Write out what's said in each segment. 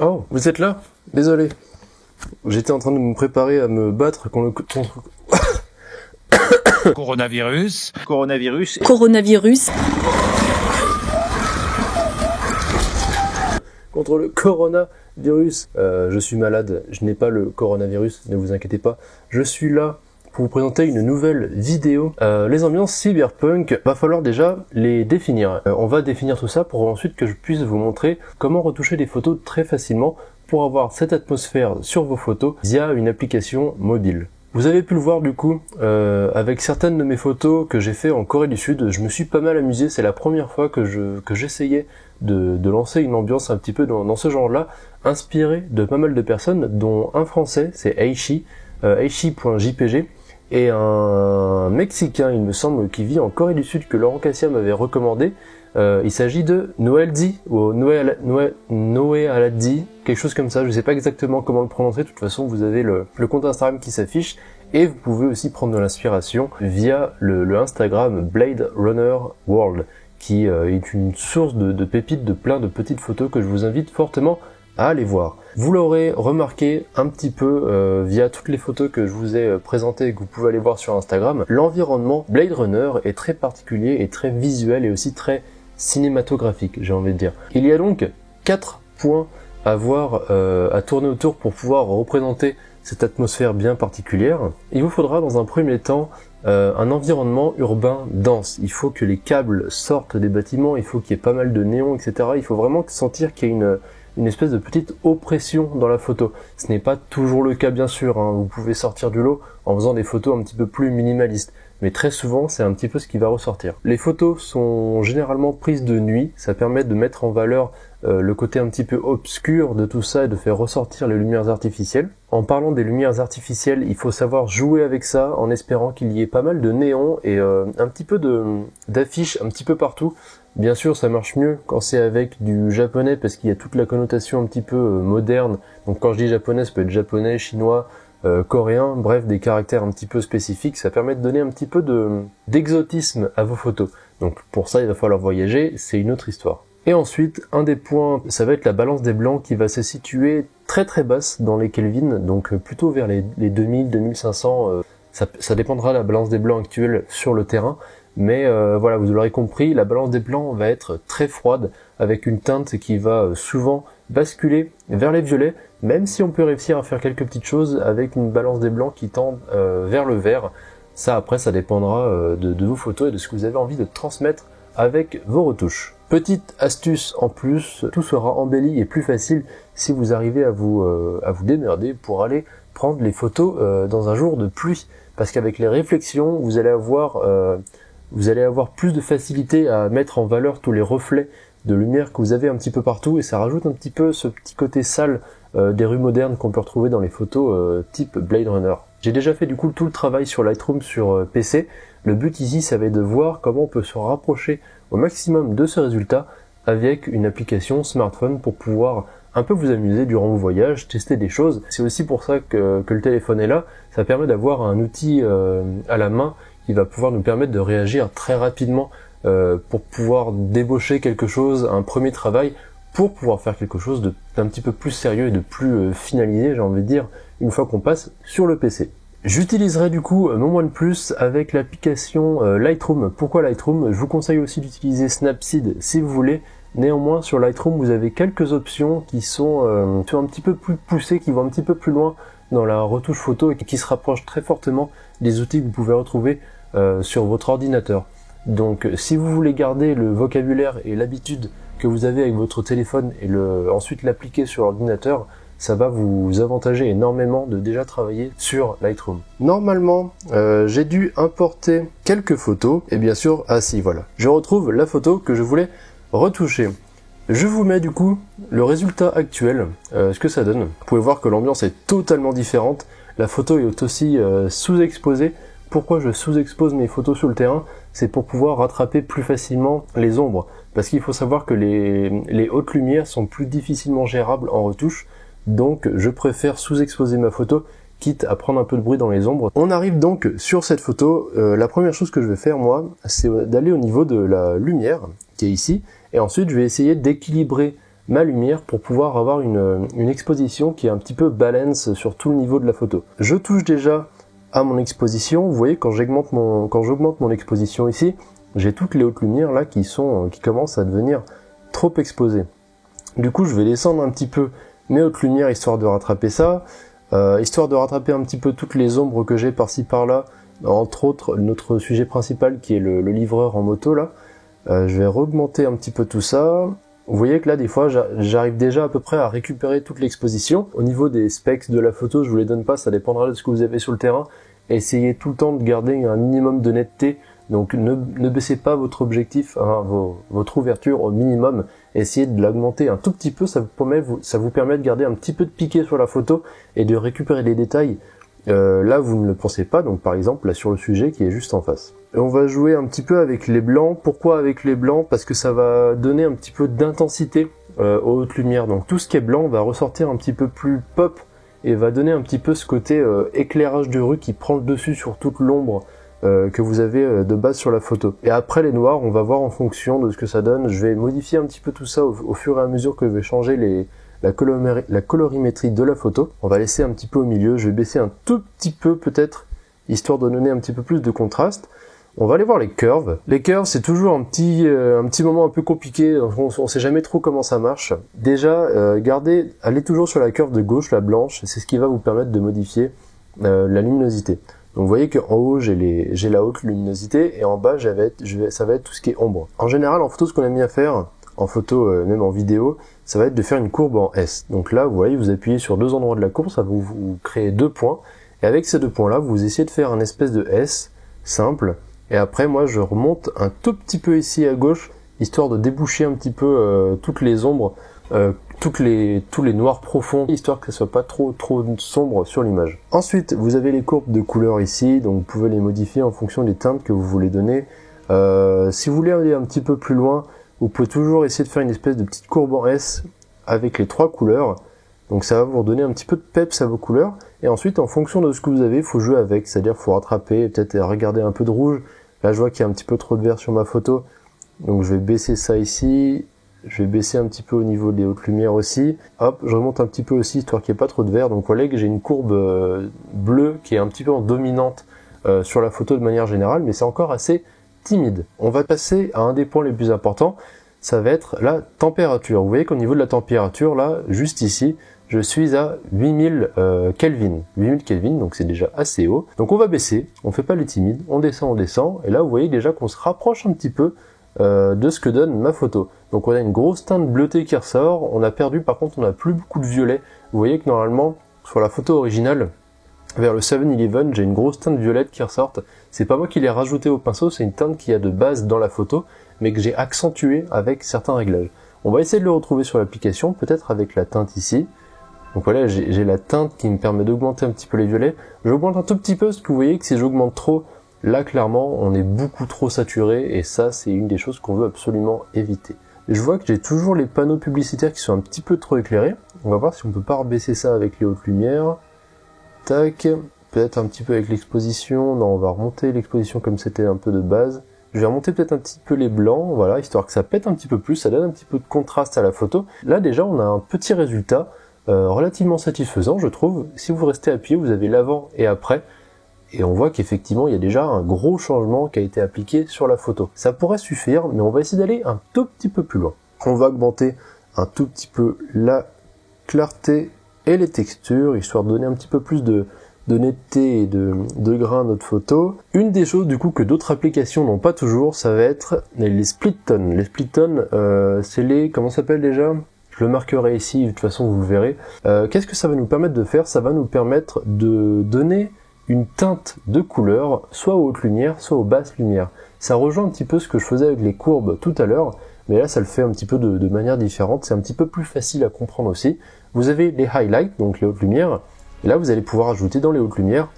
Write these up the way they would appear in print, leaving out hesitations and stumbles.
Oh, vous êtes là? Désolé. J'étais en train de me préparer à me battre contre Coronavirus. contre le coronavirus. Je suis malade, je n'ai pas le coronavirus, ne vous inquiétez pas. Je suis là pour vous présenter une nouvelle vidéo. Les ambiances cyberpunk, va falloir déjà les définir. On va définir tout ça pour ensuite que je puisse vous montrer comment retoucher des photos très facilement pour avoir cette atmosphère sur vos photos via une application mobile. Vous avez pu le voir du coup, avec certaines de mes photos que j'ai fait en Corée du Sud, je me suis pas mal amusé, c'est la première fois que j'essayais de lancer une ambiance un petit peu dans ce genre-là, inspiré de pas mal de personnes, dont un français, c'est Aishi, Aishi.jpg, et un Mexicain, il me semble, qui vit en Corée du Sud, que Laurent Cassia m'avait recommandé. Il s'agit de Noeldi, ou Noealadi, quelque chose comme ça, je sais pas exactement comment le prononcer, de toute façon vous avez le compte Instagram qui s'affiche, et vous pouvez aussi prendre de l'inspiration via le Instagram Blade Runner World, qui est une source de pépites, de plein de petites photos que je vous invite fortement à aller voir. Vous l'aurez remarqué un petit peu via toutes les photos que je vous ai présentées et que vous pouvez aller voir sur Instagram, l'environnement Blade Runner est très particulier et très visuel et aussi très cinématographique, j'ai envie de dire. Il y a donc 4 points à voir, à tourner autour pour pouvoir représenter cette atmosphère bien particulière. Il vous faudra dans un premier temps un environnement urbain dense. Il faut que les câbles sortent des bâtiments, il faut qu'il y ait pas mal de néons, etc. Il faut vraiment sentir qu'il y a une espèce de petite oppression dans la photo. Ce n'est pas toujours le cas bien sûr, hein. Vous pouvez sortir du lot en faisant des photos un petit peu plus minimalistes, mais très souvent c'est un petit peu ce qui va ressortir. Les photos sont généralement prises de nuit, ça permet de mettre en valeur le côté un petit peu obscur de tout ça et de faire ressortir les lumières artificielles. En parlant des lumières artificielles, il faut savoir jouer avec ça en espérant qu'il y ait pas mal de néons et un petit peu d'affiches un petit peu partout. Bien sûr, ça marche mieux quand c'est avec du japonais parce qu'il y a toute la connotation un petit peu moderne. Donc quand je dis japonais, ça peut être japonais, chinois, coréen, bref, des caractères un petit peu spécifiques. Ça permet de donner un petit peu d'exotisme à vos photos. Donc pour ça, il va falloir voyager, c'est une autre histoire. Et ensuite, un des points, ça va être la balance des blancs qui va se situer très très basse dans les Kelvin, donc plutôt vers les 2000, 2500. Ça dépendra de la balance des blancs actuelle sur le terrain. Mais voilà, vous l'aurez compris, la balance des blancs va être très froide, avec une teinte qui va souvent basculer vers les violets, même si on peut réussir à faire quelques petites choses avec une balance des blancs qui tend vers le vert. Ça après, ça dépendra de vos photos et de ce que vous avez envie de transmettre avec vos retouches. Petite astuce en plus, tout sera embelli et plus facile si vous arrivez à vous démerder pour aller prendre les photos dans un jour de pluie, parce qu'avec les réflexions, vous allez avoir plus de facilité à mettre en valeur tous les reflets de lumière que vous avez un petit peu partout, et ça rajoute un petit peu ce petit côté sale des rues modernes qu'on peut retrouver dans les photos type Blade Runner. J'ai déjà fait du coup tout le travail sur Lightroom sur PC. Le but ici, ça va être de voir comment on peut se rapprocher au maximum de ce résultat avec une application smartphone pour pouvoir un peu vous amuser durant vos voyages, tester des choses. C'est aussi pour ça que le téléphone est là. Ça permet d'avoir un outil à la main qui va pouvoir nous permettre de réagir très rapidement pour pouvoir débaucher quelque chose, un premier travail, pour pouvoir faire quelque chose d'un petit peu plus sérieux et de plus finalisé, j'ai envie de dire, une fois qu'on passe sur le PC. J'utiliserai du coup mon OnePlus avec l'application Lightroom. Pourquoi Lightroom? Je vous conseille aussi d'utiliser Snapseed si vous voulez. Néanmoins, sur Lightroom, vous avez quelques options qui sont un petit peu plus poussées, qui vont un petit peu plus loin dans la retouche photo et qui se rapprochent très fortement des outils que vous pouvez retrouver sur votre ordinateur. Donc si vous voulez garder le vocabulaire et l'habitude que vous avez avec votre téléphone et ensuite l'appliquer sur l'ordinateur, ça va vous avantager énormément de déjà travailler sur Lightroom. Normalement, j'ai dû importer quelques photos, et bien sûr, ah si, voilà. Je retrouve la photo que je voulais retoucher. Je vous mets du coup le résultat actuel, ce que ça donne. Vous pouvez voir que l'ambiance est totalement différente. La photo est aussi sous-exposée. Pourquoi je sous-expose mes photos sur le terrain? C'est pour pouvoir rattraper plus facilement les ombres. Parce qu'il faut savoir que les hautes lumières sont plus difficilement gérables en retouche. Donc je préfère sous-exposer ma photo, quitte à prendre un peu de bruit dans les ombres. On arrive donc sur cette photo. La première chose que je vais faire moi, c'est d'aller au niveau de la lumière, qui est ici. Et ensuite je vais essayer d'équilibrer ma lumière pour pouvoir avoir une exposition qui est un petit peu balance sur tout le niveau de la photo. Je touche déjà à mon exposition. Vous voyez, quand j'augmente mon exposition ici, j'ai toutes les hautes lumières là qui commencent à devenir trop exposées. Du coup, je vais descendre un petit peu mes hautes lumières histoire de rattraper ça, histoire de rattraper un petit peu toutes les ombres que j'ai par-ci par-là, entre autres notre sujet principal qui est le livreur en moto là. Je vais augmenter un petit peu tout ça. Vous voyez que là, des fois, j'arrive déjà à peu près à récupérer toute l'exposition. Au niveau des specs de la photo, je vous les donne pas, ça dépendra de ce que vous avez sur le terrain. Essayez tout le temps de garder un minimum de netteté. Donc ne baissez pas votre objectif, votre ouverture au minimum. Essayez de l'augmenter un tout petit peu, ça vous permet de garder un petit peu de piqué sur la photo et de récupérer les détails. Là, vous ne le pensez pas, donc par exemple, là sur le sujet qui est juste en face. Et on va jouer un petit peu avec les blancs. Pourquoi avec les blancs? Parce que ça va donner un petit peu d'intensité aux hautes lumières. Donc tout ce qui est blanc va ressortir un petit peu plus pop et va donner un petit peu ce côté éclairage de rue qui prend le dessus sur toute l'ombre que vous avez de base sur la photo. Et après les noirs, on va voir en fonction de ce que ça donne. Je vais modifier un petit peu tout ça au fur et à mesure que je vais changer la colorimétrie de la photo. On va laisser un petit peu au milieu. Je vais baisser un tout petit peu peut-être, histoire de donner un petit peu plus de contraste. On va aller voir les curves. Les curves, c'est toujours un petit moment un peu compliqué. On sait jamais trop comment ça marche. Déjà, allez toujours sur la curve de gauche, la blanche. C'est ce qui va vous permettre de modifier la luminosité. Donc vous voyez qu'en haut, j'ai la haute luminosité et en bas, ça va être tout ce qui est ombre. En général, en photo, ce qu'on aime bien faire, en photo, même en vidéo, ça va être de faire une courbe en S. Donc là, vous voyez, vous appuyez sur deux endroits de la courbe, ça va vous créer 2 points. Et avec ces 2 points-là, vous essayez de faire un espèce de S simple. Et après, moi, je remonte un tout petit peu ici à gauche, histoire de déboucher un petit peu toutes les ombres, tous les noirs profonds, histoire que ça soit pas trop sombre sur l'image. Ensuite, vous avez les courbes de couleurs ici, donc vous pouvez les modifier en fonction des teintes que vous voulez donner. Si vous voulez aller un petit peu plus loin, vous pouvez toujours essayer de faire une espèce de petite courbe en S avec les 3 couleurs. Donc ça va vous redonner un petit peu de peps à vos couleurs. Et ensuite, en fonction de ce que vous avez, il faut jouer avec. C'est-à-dire, il faut rattraper, peut-être regarder un peu de rouge. Là, je vois qu'il y a un petit peu trop de vert sur ma photo. Donc je vais baisser ça ici. Je vais baisser un petit peu au niveau des hautes lumières aussi. Hop, je remonte un petit peu aussi, histoire qu'il n'y ait pas trop de vert. Donc vous voyez que j'ai une courbe bleue qui est un petit peu en dominante sur la photo de manière générale. Mais c'est encore assez timide. On va passer à un des points les plus importants. Ça va être la température. Vous voyez qu'au niveau de la température, là, juste ici, je suis à 8000 Kelvin. 8000 Kelvin, donc c'est déjà assez haut. Donc on va baisser, on fait pas les timides, on descend, et là vous voyez déjà qu'on se rapproche un petit peu de ce que donne ma photo. Donc on a une grosse teinte bleutée qui ressort, on a perdu, par contre on n'a plus beaucoup de violet. Vous voyez que normalement, sur la photo originale, vers le 7-Eleven, j'ai une grosse teinte violette qui ressort. C'est pas moi qui l'ai rajouté au pinceau, c'est une teinte qui a de base dans la photo, mais que j'ai accentuée avec certains réglages. On va essayer de le retrouver sur l'application, peut-être avec la teinte ici. Donc voilà, j'ai la teinte qui me permet d'augmenter un petit peu les violets. J'augmente un tout petit peu, parce que vous voyez que si j'augmente trop, là clairement, on est beaucoup trop saturé, et ça, c'est une des choses qu'on veut absolument éviter. Je vois que j'ai toujours les panneaux publicitaires qui sont un petit peu trop éclairés. On va voir si on peut pas rebaisser ça avec les hautes lumières. Tac, peut-être un petit peu avec l'exposition. Non, on va remonter l'exposition comme c'était un peu de base. Je vais remonter peut-être un petit peu les blancs, voilà, histoire que ça pète un petit peu plus, ça donne un petit peu de contraste à la photo. Là déjà, on a un petit résultat relativement satisfaisant, je trouve. Si vous restez appuyé, vous avez l'avant et après, et on voit qu'effectivement, il y a déjà un gros changement qui a été appliqué sur la photo. Ça pourrait suffire, mais on va essayer d'aller un tout petit peu plus loin. On va augmenter un tout petit peu la clarté et les textures, histoire de donner un petit peu plus de netteté et de grain à notre photo. Une des choses du coup que d'autres applications n'ont pas toujours, ça va être les split tones. Les split tones, c'est les... comment ça s'appelle déjà ? Je le marquerai ici, de toute façon vous le verrez. Qu'est-ce que ça va nous permettre de faire ? Ça va nous permettre de donner une teinte de couleur, soit aux hautes lumières, soit aux basses lumières. Ça rejoint un petit peu ce que je faisais avec les courbes tout à l'heure, mais là ça le fait un petit peu de manière différente, c'est un petit peu plus facile à comprendre aussi. Vous avez les highlights, donc les hautes lumières, et là vous allez pouvoir ajouter dans les hautes lumières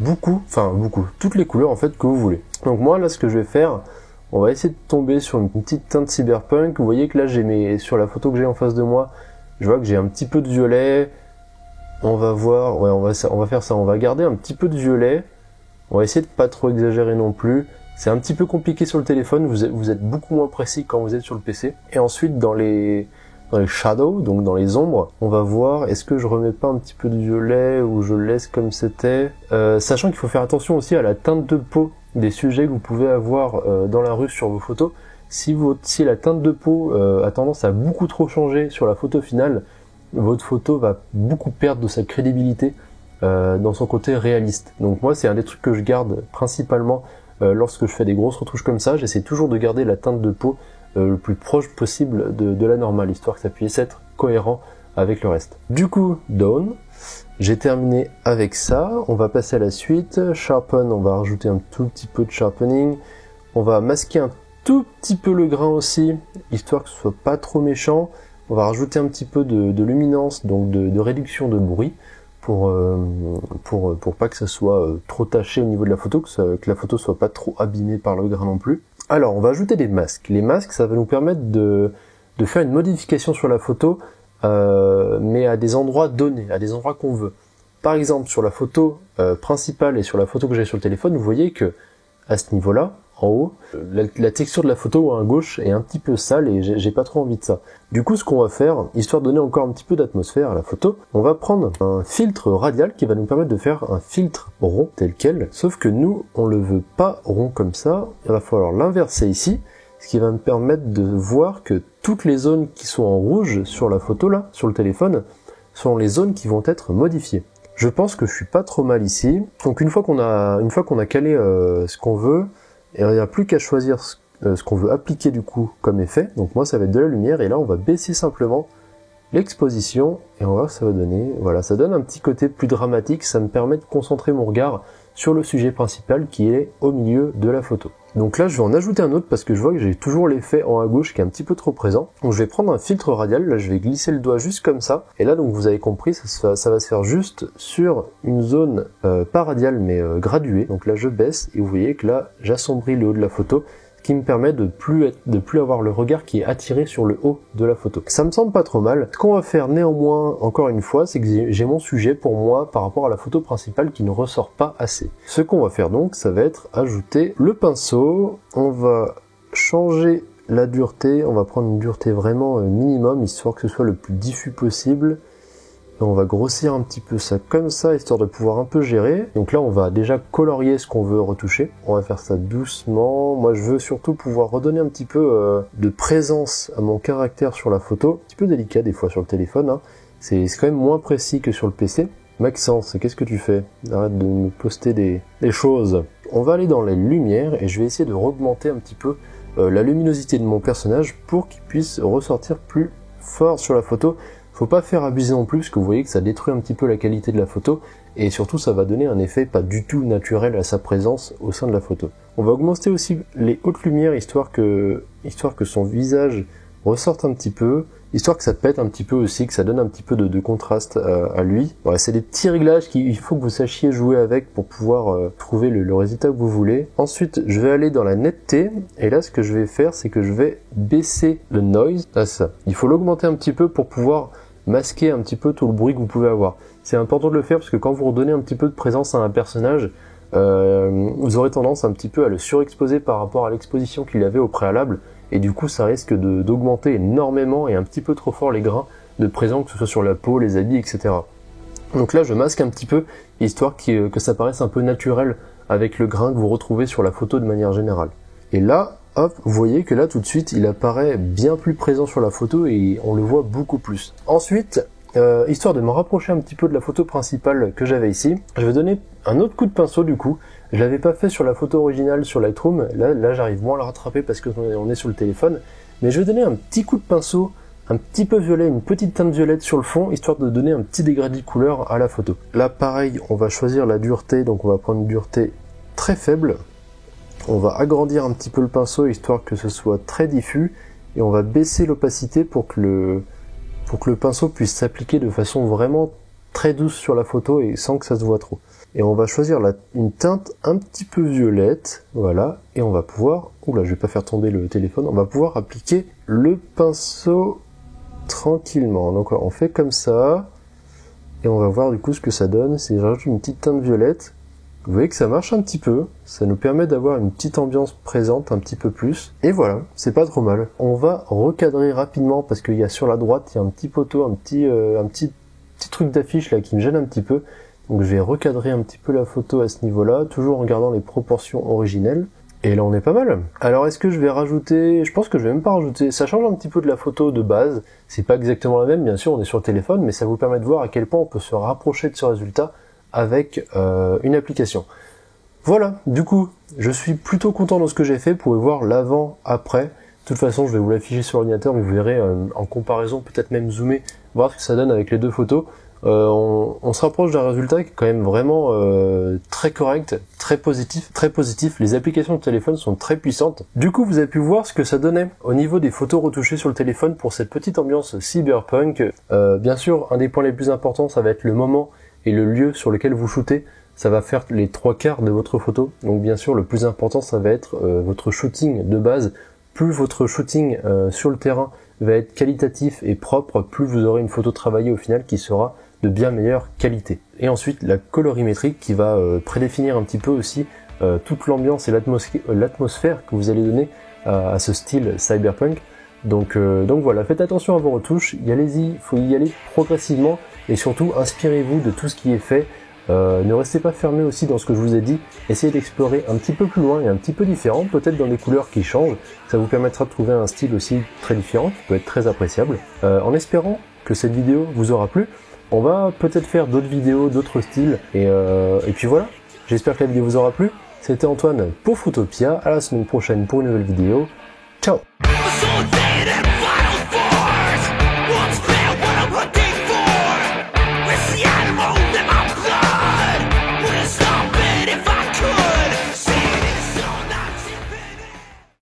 beaucoup, toutes les couleurs en fait que vous voulez. Donc moi là ce que je vais faire, on va essayer de tomber sur une petite teinte cyberpunk. Vous voyez que là sur la photo que j'ai en face de moi, je vois que j'ai un petit peu de violet. On va voir, ouais, on va faire ça, on va garder un petit peu de violet. On va essayer de pas trop exagérer non plus. C'est un petit peu compliqué sur le téléphone, vous êtes beaucoup moins précis quand vous êtes sur le PC. Et ensuite, dans les shadows, donc dans les ombres. On va voir, est-ce que je remets pas un petit peu de violet ou je laisse comme c'était, sachant qu'il faut faire attention aussi à la teinte de peau des sujets que vous pouvez avoir dans la rue sur vos photos. Si la teinte de peau a tendance à beaucoup trop changer sur la photo finale, votre photo va beaucoup perdre de sa crédibilité dans son côté réaliste. Donc moi, c'est un des trucs que je garde principalement lorsque je fais des grosses retouches comme ça. J'essaie toujours de garder la teinte de peau le plus proche possible de la normale, histoire que ça puisse être cohérent avec le reste. Du coup, Dawn, j'ai terminé avec ça. On va passer à la suite. Sharpen, on va rajouter un tout petit peu de sharpening. On va masquer un tout petit peu le grain aussi, histoire que ce soit pas trop méchant. On va rajouter un petit peu de luminance, donc de réduction de bruit, pour pas que ça soit trop taché au niveau de la photo, que la photo soit pas trop abîmée par le grain non plus. Alors, on va ajouter des masques. Les masques, ça va nous permettre de faire une modification sur la photo, mais à des endroits donnés, à des endroits qu'on veut. Par exemple, sur la photo principale et sur la photo que j'ai sur le téléphone, vous voyez que à ce niveau-là, en haut, la texture de la photo à gauche est un petit peu sale et j'ai pas trop envie de ça. Du coup, ce qu'on va faire, histoire de donner encore un petit peu d'atmosphère à la photo, on va prendre un filtre radial qui va nous permettre de faire un filtre rond tel quel, sauf que nous, on le veut pas rond comme ça, il va falloir l'inverser ici, ce qui va me permettre de voir que toutes les zones qui sont en rouge sur la photo là, sur le téléphone, sont les zones qui vont être modifiées. Je pense que je suis pas trop mal ici. Donc une fois qu'on a calé ce qu'on veut, et il n'y a plus qu'à choisir ce qu'on veut appliquer du coup comme effet. Donc moi ça va être de la lumière et là on va baisser simplement l'exposition et on va voir ce que ça va donner. Voilà, ça donne un petit côté plus dramatique, ça me permet de concentrer mon regard sur le sujet principal qui est au milieu de la photo. Donc là je vais en ajouter un autre parce que je vois que j'ai toujours l'effet en haut à gauche qui est un petit peu trop présent. Donc je vais prendre un filtre radial, là je vais glisser le doigt juste comme ça. Et là donc vous avez compris, ça va se faire juste sur une zone pas radiale mais graduée. Donc là je baisse et vous voyez que là j'assombris le haut de la photo, ce qui me permet de plus avoir le regard qui est attiré sur le haut de la photo. Ça me semble pas trop mal. Ce qu'on va faire néanmoins, encore une fois, c'est que j'ai mon sujet pour moi par rapport à la photo principale qui ne ressort pas assez. Ce qu'on va faire donc, ça va être ajouter le pinceau. On va changer la dureté. On va prendre une dureté vraiment minimum, histoire que ce soit le plus diffus possible. Et on va grossir un petit peu ça comme ça, histoire de pouvoir un peu gérer. Donc là, on va déjà colorier ce qu'on veut retoucher. On va faire ça doucement. Moi, je veux surtout pouvoir redonner un petit peu de présence à mon caractère sur la photo. Un petit peu délicat des fois sur le téléphone, hein. C'est quand même moins précis que sur le PC. Maxence, qu'est-ce que tu fais? Arrête de me poster des choses. On va aller dans les lumières et je vais essayer de augmenter un petit peu la luminosité de mon personnage pour qu'il puisse ressortir plus fort sur la photo. Faut pas faire abuser non plus, parce que vous voyez que ça détruit un petit peu la qualité de la photo, et surtout ça va donner un effet pas du tout naturel à sa présence au sein de la photo. On va augmenter aussi les hautes lumières, histoire que son visage ressorte un petit peu, histoire que ça pète un petit peu aussi, que ça donne un petit peu de contraste à lui. Voilà, c'est des petits réglages qu'il faut que vous sachiez jouer avec pour pouvoir trouver le résultat que vous voulez. Ensuite, je vais aller dans la netteté, et là ce que je vais faire, c'est que je vais baisser le noise. Là, ça. Il faut l'augmenter un petit peu pour pouvoir masquer un petit peu tout le bruit que vous pouvez avoir. C'est important de le faire parce que quand vous redonnez un petit peu de présence à un personnage, vous aurez tendance un petit peu à le surexposer par rapport à l'exposition qu'il avait au préalable, et du coup ça risque d'augmenter énormément et un petit peu trop fort les grains de présence, que ce soit sur la peau, les habits, etc. Donc là je masque un petit peu, histoire que ça paraisse un peu naturel avec le grain que vous retrouvez sur la photo de manière générale. Et là, hop, vous voyez que là tout de suite il apparaît bien plus présent sur la photo et on le voit beaucoup plus. Ensuite, histoire de me rapprocher un petit peu de la photo principale que j'avais ici, je vais donner un autre coup de pinceau du coup. Je l'avais pas fait sur la photo originale sur Lightroom, là j'arrive moins à le rattraper parce qu'on est sur le téléphone, mais je vais donner un petit coup de pinceau, un petit peu violet, une petite teinte violette sur le fond, histoire de donner un petit dégradé de couleur à la photo. Là pareil, on va choisir la dureté, donc on va prendre une dureté très faible. On va agrandir un petit peu le pinceau, histoire que ce soit très diffus, et on va baisser l'opacité pour que le pinceau puisse s'appliquer de façon vraiment très douce sur la photo et sans que ça se voit trop. Et on va choisir une teinte un petit peu violette, voilà, et on va pouvoir, oula, je vais pas faire tomber le téléphone, on va pouvoir appliquer le pinceau tranquillement. Donc on fait comme ça, et on va voir du coup ce que ça donne. Si je rajoute une petite teinte violette, Vous voyez que ça marche un petit peu, ça nous permet d'avoir une petite ambiance présente un petit peu plus. Et voilà, c'est pas trop mal. On va recadrer rapidement parce qu'il y a sur la droite, il y a un petit poteau, un petit truc d'affiche là qui me gêne un petit peu. Donc je vais recadrer un petit peu la photo à ce niveau-là, toujours en gardant les proportions originelles. Et là on est pas mal. Alors est-ce que je vais rajouter... Je pense que je vais même pas rajouter. Ça change un petit peu de la photo de base. C'est pas exactement la même, bien sûr, on est sur le téléphone, mais ça vous permet de voir à quel point on peut se rapprocher de ce résultat avec une application. Voilà, du coup, je suis plutôt content de ce que j'ai fait. Vous pouvez voir l'avant-après. De toute façon, je vais vous l'afficher sur l'ordinateur, mais vous verrez en comparaison, peut-être même zoomer, voir ce que ça donne avec les deux photos. On se rapproche d'un résultat qui est quand même vraiment très correct, très positif. Les applications de téléphone sont très puissantes. Du coup, vous avez pu voir ce que ça donnait au niveau des photos retouchées sur le téléphone pour cette petite ambiance cyberpunk. Bien sûr, un des points les plus importants, ça va être le moment et le lieu sur lequel vous shootez. Ça va faire les 3/4 de votre photo. Donc bien sûr, le plus important, ça va être votre shooting de base. Plus votre shooting sur le terrain va être qualitatif et propre, plus vous aurez une photo travaillée au final qui sera de bien meilleure qualité. Et ensuite la colorimétrie qui va prédéfinir un petit peu aussi toute l'ambiance et l'atmosphère que vous allez donner à ce style cyberpunk. Donc voilà, faites attention à vos retouches, allez-y, il faut y aller progressivement et surtout inspirez-vous de tout ce qui est fait. Ne restez pas fermé aussi dans ce que je vous ai dit, essayez d'explorer un petit peu plus loin et un petit peu différent, peut-être dans des couleurs qui changent, ça vous permettra de trouver un style aussi très différent, qui peut être très appréciable. En espérant que cette vidéo vous aura plu, on va peut-être faire d'autres vidéos, d'autres styles, et puis voilà, j'espère que la vidéo vous aura plu. C'était Antoine pour Fruitopia, à la semaine prochaine pour une nouvelle vidéo, ciao.